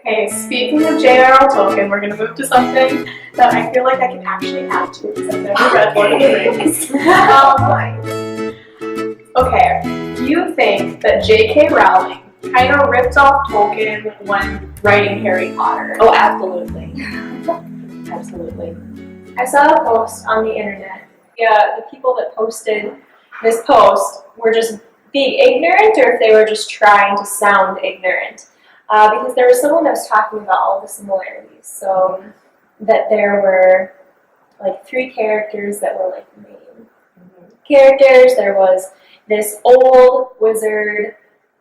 Okay, speaking of J.R.R. Tolkien, we're going to move to something that I feel like I can actually add to because I've never read Lord of the Rings. Okay, do you think that JK Rowling kind of ripped off Tolkien when writing Harry Potter? Oh, absolutely. Absolutely. I saw a post on the internet. Yeah, the people that posted this post were just being ignorant, or if they were just trying to sound ignorant. Because there was someone that was talking about all the similarities. So that there were like 3 characters that were like the main characters. There was this old wizard.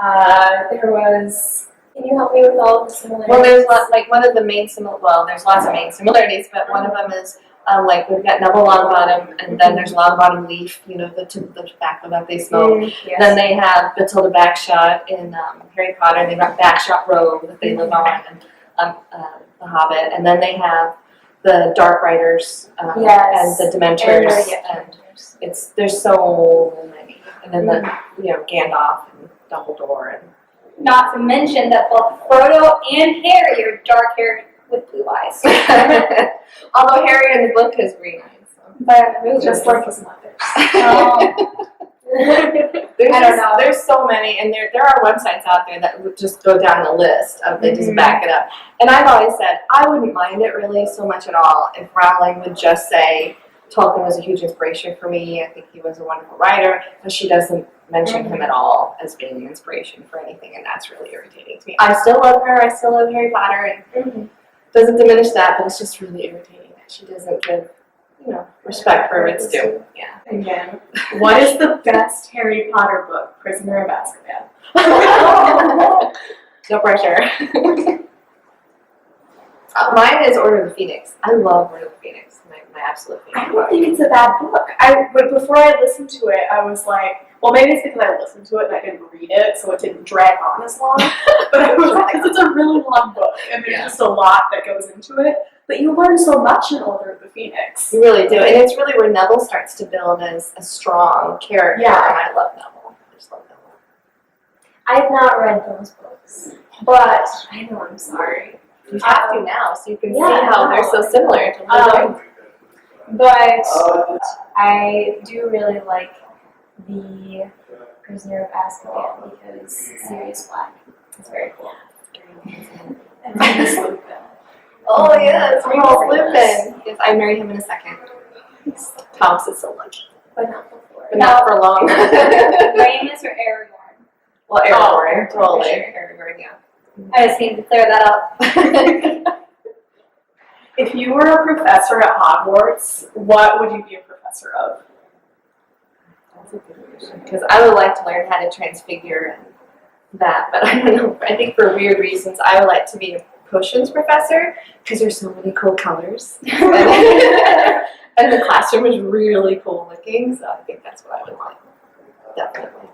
There was. Can you help me with all of the similarities? Well, there's one of the main there's lots of main similarities, but one of them is we've got Neville Longbottom, and then there's Longbottom Leaf, the tobacco that they smoke. Yes. Then they have Bathilda Bagshot in Harry Potter. They've got Bagshot Road that they live on, and The Hobbit. And then they have the Dark Riders and the Dementors. And there's so many. And then Gandalf and Dumbledore and. Not to mention that both Frodo and Harry are dark-haired with blue eyes. Although Harry in the book has green eyes. So. But just like his mother. There's so many, and there are websites out there that would just go down the list of they just back it up. And I've always said I wouldn't mind it really so much at all if Rowling would just say Tolkien was a huge inspiration for me. I think he was a wonderful writer, but she doesn't mention him at all as being an inspiration for anything, and that's really irritating to me. I still love her. I still love Harry Potter, and doesn't diminish that, but it's just really irritating that she doesn't give, respect for its due. Yeah. Again, what is the best Harry Potter book? Prisoner of Azkaban. No pressure. Mine is Order of the Phoenix. I love Order of the Phoenix. My absolute favorite. I don't think it's a bad book. But before I listened to it, I was like, well, maybe it's because I listened to it and I didn't read it, so it didn't drag on as long. But I was like, because it's a really long book, and there's just a lot that goes into it. But you learn so much in Order of the Phoenix. You really do, and it's really where Neville starts to build as a strong character. Yeah, and I love Neville. I just love Neville. I have not read those books, but I know I'm sorry. You have to now, so you can see how they're so similar to Neville. But I do really like the Prisoner of Azkaban because Sirius Black is very cool. And Remus Lupin. Oh yes, Remus Lupin. Yes, I married him in a second. Thomas is so lucky. But not before. But not for long. Remus or Aragorn? Well, Aragorn, totally. Aragorn, yeah. I just need to clear that up. If you were a professor at Hogwarts, what would you be a professor of? That's a good question. Because I would like to learn how to transfigure and that, but I don't know. I think for weird reasons, I would like to be a potions professor because there's so many cool colors. And the classroom is really cool looking, so I think that's what I would want. Definitely.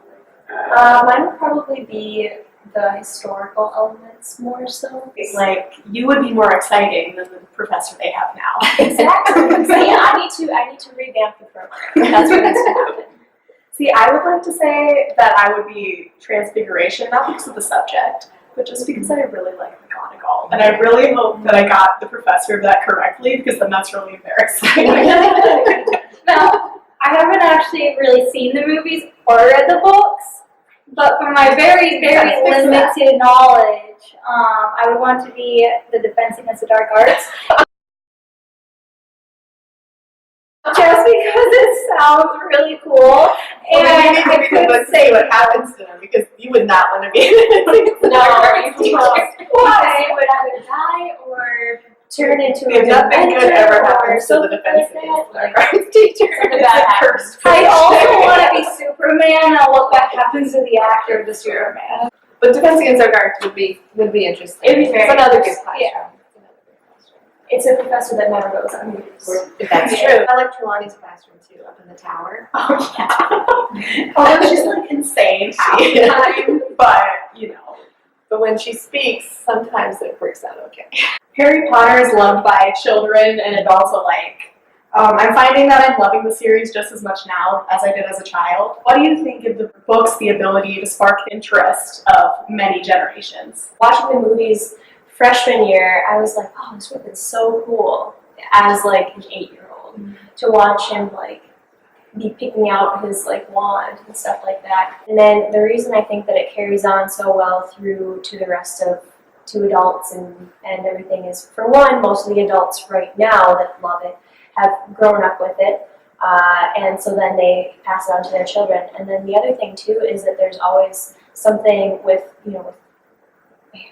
Mine would probably be the historical elements more so. Like, you would be more exciting than the professor they have now. Exactly. So yeah, I need to revamp the program. That's what needs to happen. See, I would like to say that I would be transfiguration, not because of the subject, but just because I really like McGonagall. And I really hope that I got the professor of that correctly, because then that's really embarrassing. Now, I haven't actually really seen the movies or read the books, but from my very, very limited knowledge, I would want to be the defense against the dark arts. Just because it sounds really cool, and I couldn't say what happens to them because you would not want to be. No, I would either die or turn into a nothing good ever happens to the something defense like against that. the arts teacher. It's cursed. I also want to be Superman and what that happens to the actor of the Superman. But defense against the arts would be interesting. It'd be very it's another good classroom. Yeah. It's a professor that never goes on news. That's true. I like Trelawney's classroom too, up in the tower. Oh, yeah. Although she's like insane half the time, but But when she speaks, sometimes it works out okay. Harry Potter is loved by children and adults alike. I'm finding that I'm loving the series just as much now as I did as a child. What do you think of the book's the ability to spark interest of many generations? Watching the movies freshman year, I was like, oh, this would have been so cool as like an 8-year-old to watch him like be picking out his like wand and stuff like that. And then the reason I think that it carries on so well through to the rest of to adults and everything is, for one, most of the adults right now that love it have grown up with it, and so then they pass it on to their children. And then the other thing too is that there's always something with, you know,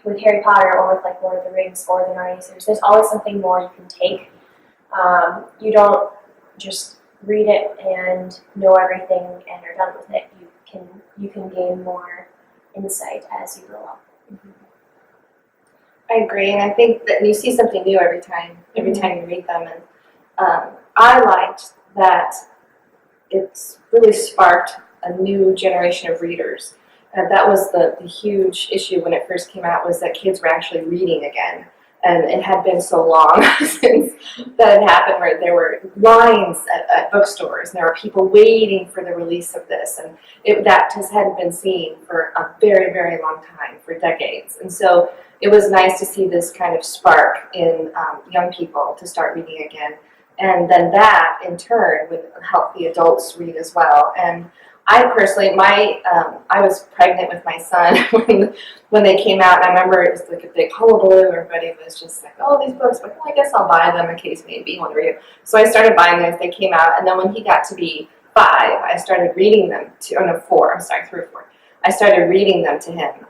with Harry Potter or with like Lord of the Rings or the Narnia series, there's always something more you can take. You don't just read it and know everything and are done with it. You can gain more insight as you grow up. I agree, and I think that you see something new every time you read them. And I liked that it's really sparked a new generation of readers. That was the huge issue when it first came out, was that kids were actually reading again. And it had been so long since that had happened, where there were lines at bookstores, and there were people waiting for the release of this, and that just hadn't been seen for a very, very long time, for decades. And so it was nice to see this kind of spark in young people to start reading again. And then that, in turn, would help the adults read as well. And I personally, I was pregnant with my son when they came out, and I remember it was like a big hullabaloo. Everybody was just like, "Oh, these books!" But well, I guess I'll buy them in case maybe you want to read them. So I started buying them as they came out, and then when he got to be 5, I started reading them to. Oh no, 4. I'm sorry, 3 or 4. I started reading them to him,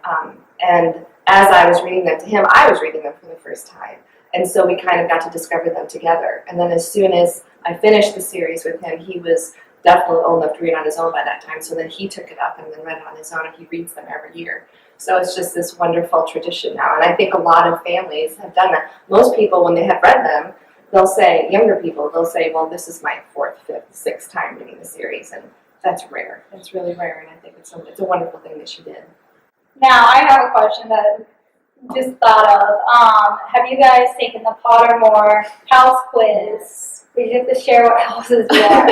and as I was reading them to him, I was reading them for the first time, and so we kind of got to discover them together. And then as soon as I finished the series with him, he was definitely old enough to read on his own by that time, so then he took it up and then read it on his own, and he reads them every year. So it's just this wonderful tradition now, and I think a lot of families have done that. Most people, when they have read them, they'll say, younger people, they'll say, well, this is my 4th, 5th, 6th time reading the series, and that's rare. That's really rare, and I think it's a wonderful thing that she did. Now, I have a question that I just thought of. Have you guys taken the Pottermore house quiz? We get to share what houses you are.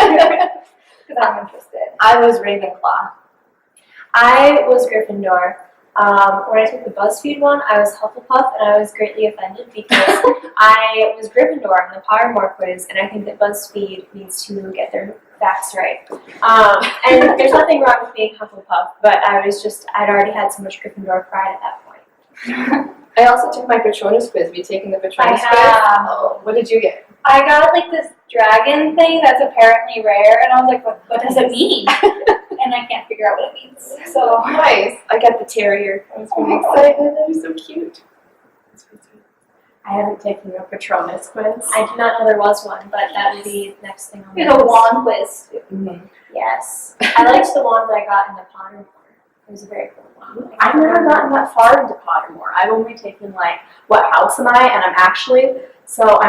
Because I'm interested. I was Ravenclaw. I was Gryffindor. When I took the BuzzFeed one, I was Hufflepuff, and I was greatly offended because I was Gryffindor on the Pottermore quiz, and I think that BuzzFeed needs to get their facts right. And there's nothing wrong with being Hufflepuff, but I'd already had so much Gryffindor pride at that point. I also took my Patronus quiz. Have you taken the Patronus quiz? have. What did you get? I got like this dragon thing that's apparently rare, and I was like, what does it mean? And I can't figure out what it means. So Nice. I got the terrier. I was really excited. That was so cute. I haven't taken a Patronus quiz. I did not know there was one, but that would be the next thing on we my have a list. wand quiz. Mm-hmm. Yes. I liked the one that I got in the Pottermore. It was a very cool one. I've never gotten that far into Pottermore. I've only taken like, what house am I? And I'm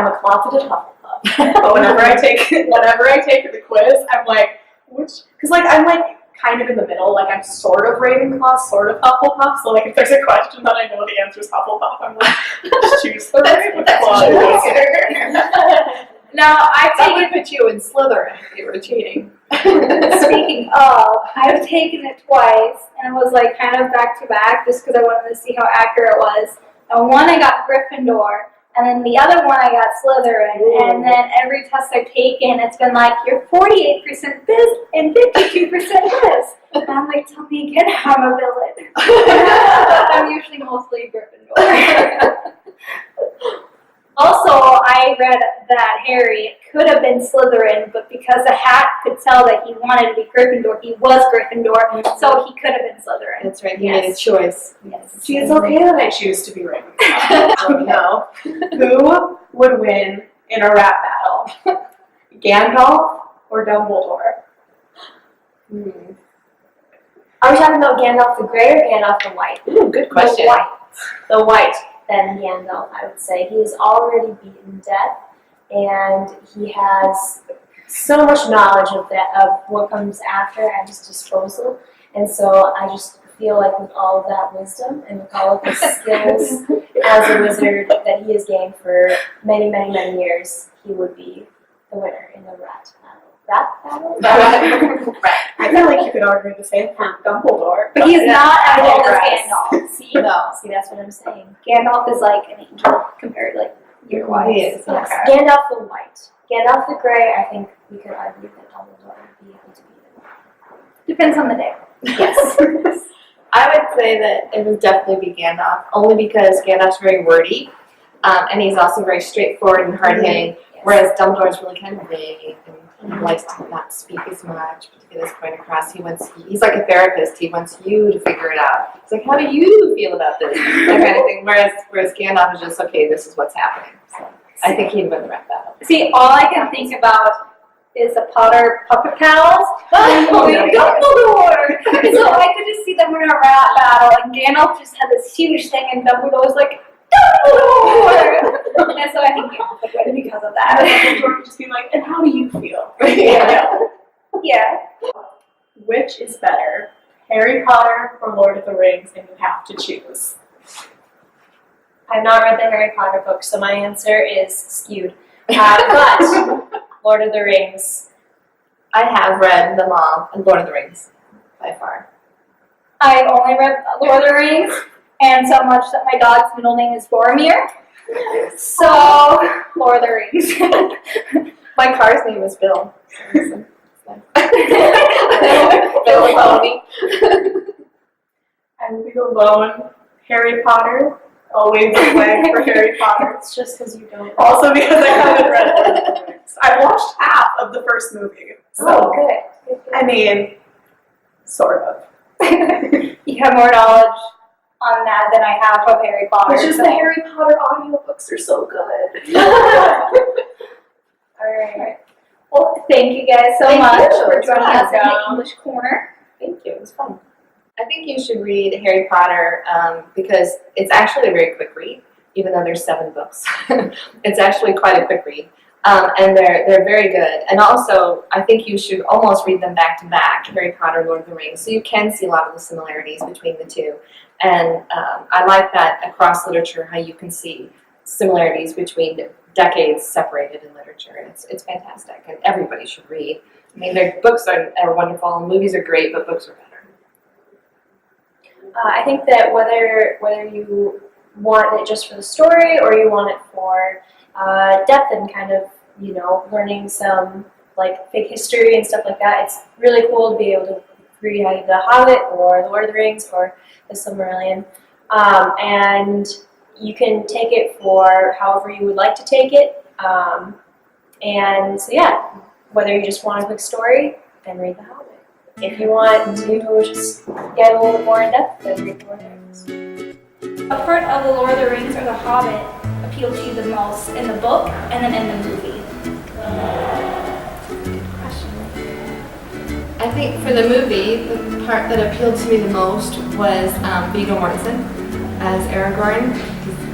a closeted Hufflepuff. But whenever I take the quiz, I'm like, because like I'm like kind of in the middle. Like I'm sort of Ravenclaw, sort of Hufflepuff. So like if there's a question that I know the answer is Hufflepuff, I'm like, just choose the Ravenclaw. Now, That would put you in Slytherin if you were cheating. speaking of, I've taken it twice, and it was like kind of back to back, just because I wanted to see how accurate it was. And one I got Gryffindor, and then the other one I got Slytherin. Ooh. And then every test I've taken, it's been like, you're 48% this and 52% this. And I'm like, tell me again how I'm a villain. I'm usually mostly Gryffindor. Also, I read that Harry could have been Slytherin, but because the hat could tell that he wanted to be Gryffindor, he was Gryffindor, so he could have been Slytherin. That's right. He made a choice. Yes. See, it's okay that I choose to be Ravenclaw. Oh no. Who would win in a rap battle? Gandalf or Dumbledore? Are we talking about Gandalf the Grey or Gandalf the White? Ooh, good question. The White, then Gandalf, I would say. He has already beaten death, and he has so much knowledge of what comes after at his disposal. And so I just feel like with all of that wisdom and with all of his skills as a wizard that he has gained for many, many, many years, he would be the winner in the rap rap battle? I feel like you could argue the same from Dumbledore. But he's not as I old as digress. Gandalf. See, No. see, that's what I'm saying. Gandalf is like an angel compared, like, year-wise. He is. Yes, Okay. Gandalf the White. Gandalf the Grey, I think we could argue that Dumbledore would be able to beat him. Depends on the day. Yes. I would say that it would definitely be Gandalf, only because Gandalf's very wordy, and he's also very straightforward and hard-hitting, whereas Dumbledore's really kind of vague and he likes to not speak as much, but to get his point across. He's like a therapist. He wants you to figure it out. He's like, how do you feel about this? That kind of thing. Whereas Gandalf is just, okay, this is what's happening. So I think he'd win the rap battle. See, all I can think about is the Potter puppet pals. Oh, yeah. Dumbledore! So I could just see them in a rap battle, and Gandalf just had this huge thing, and Dumbledore was like, Dumbledore! And so I think Gandalf would win because of that. Dumbledore could just be like, and how do you feel? Yeah. Yeah. Which is better, Harry Potter or Lord of the Rings, and you have to choose? I've not read the Harry Potter books, so my answer is skewed. But Lord of the Rings. I have read them all, and Lord of the Rings, by far. I've only read Lord of the Rings, and so much that my dog's middle name is Boromir. So, Lord of the Rings. My car's name is Bill. So Bill and Pony. I'm going to go lone. Harry Potter. Always a flag for Harry Potter. It's just because you don't. Also because I haven't read Lord of the Rings. I watched half of the first movie. So, Oh, good. I mean, sort of. You have more knowledge on that than I have of Harry Potter. It's just so. the Harry Potter audiobooks are so good. Alright. Well, thank you guys so Thank much you. for It's joining fun. us in the English Corner. Thank you. It was fun. I think you should read Harry Potter because it's actually a very quick read, even though there's 7 books. It's actually quite a quick read, and they're very good. And also, I think you should almost read them back to back, Harry Potter, Lord of the Rings, so you can see a lot of the similarities between the two. And I like that across literature, how you can see similarities between decades separated in literature. And it's fantastic, and everybody should read. I mean, their books are wonderful, and movies are great, but books are better. I think that whether you want it just for the story or you want it for depth and kind of, learning some like fake history and stuff like that, it's really cool to be able to read either The Hobbit or The Lord of the Rings or The Silmarillion. And you can take it for however you would like to take it. And so yeah, whether you just want a quick story, then read The Hobbit. If you want to just get a little bit more in depth, then read The Lord of the Rings. What part of The Lord of the Rings or The Hobbit appealed to you the most in the book and then in the movie? I think for the movie, the part that appealed to me the most was Viggo Mortensen as Aragorn. He's